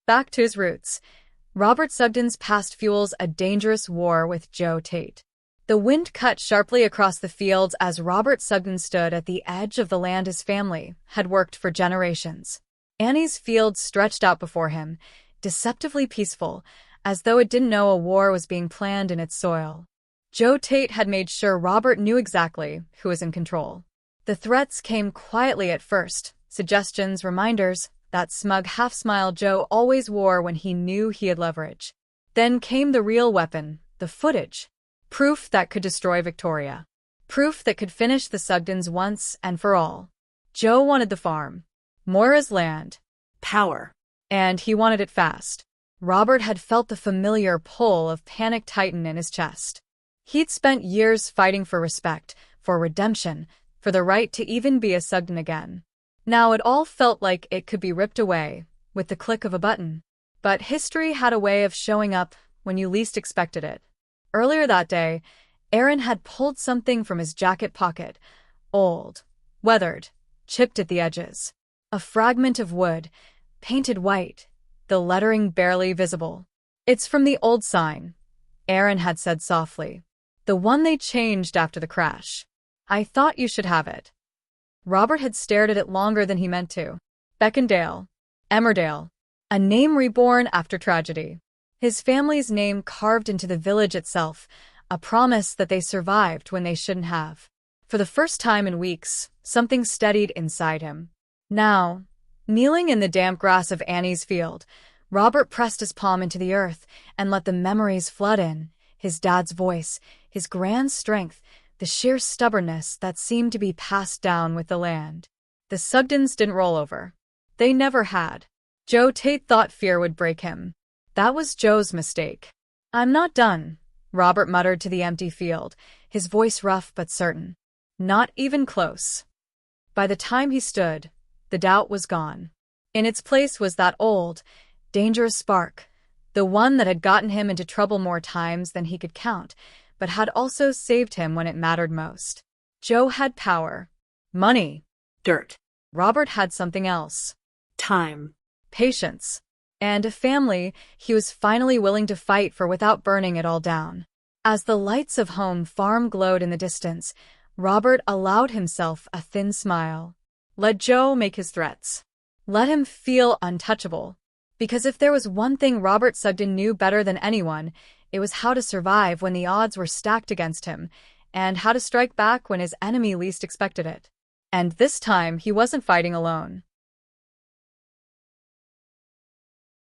Back to his roots, Robert Sugden's past fuels a dangerous war with Joe Tate. The wind cut sharply across the fields as Robert Sugden stood at the edge of the land his family had worked for generations. Annie's field stretched out before him, deceptively peaceful, as though it didn't know a war was being planned in its soil. Joe Tate had made sure Robert knew exactly who was in control. The threats came quietly at first, suggestions, reminders, that smug half-smile Joe always wore when he knew he had leverage. Then came the real weapon, the footage. Proof that could destroy Victoria. Proof that could finish the Sugdens once and for all. Joe wanted the farm. Moira's land. Power. And he wanted it fast. Robert had felt the familiar pull of panic tighten in his chest. He'd spent years fighting for respect, for redemption, for the right to even be a Sugden again. Now it all felt like it could be ripped away, with the click of a button. But history had a way of showing up when you least expected it. Earlier that day, Aaron had pulled something from his jacket pocket, old, weathered, chipped at the edges. A fragment of wood, painted white, the lettering barely visible. "It's from the old sign," Aaron had said softly. "The one they changed after the crash. I thought you should have it." Robert had stared at it longer than he meant to. Beckendale. Emmerdale. A name reborn after tragedy. His family's name carved into the village itself, a promise that they survived when they shouldn't have. For the first time in weeks, something steadied inside him. Now, kneeling in the damp grass of Annie's field, Robert pressed his palm into the earth and let the memories flood in, his dad's voice, his grand strength, the sheer stubbornness that seemed to be passed down with the land. The Sugdens didn't roll over. They never had. Joe Tate thought fear would break him. That was Joe's mistake. "I'm not done," Robert muttered to the empty field, his voice rough but certain. Not even close. By the time he stood, the doubt was gone. In its place was that old, dangerous spark, the one that had gotten him into trouble more times than he could count, but had also saved him when it mattered most. Joe had power. Money. Dirt. Robert had something else. Time. Patience. And a family he was finally willing to fight for without burning it all down. As the lights of home farm glowed in the distance, Robert allowed himself a thin smile. Let Joe make his threats. Let him feel untouchable. Because if there was one thing Robert Sugden knew better than anyone, it was how to survive when the odds were stacked against him, and how to strike back when his enemy least expected it. And this time he wasn't fighting alone.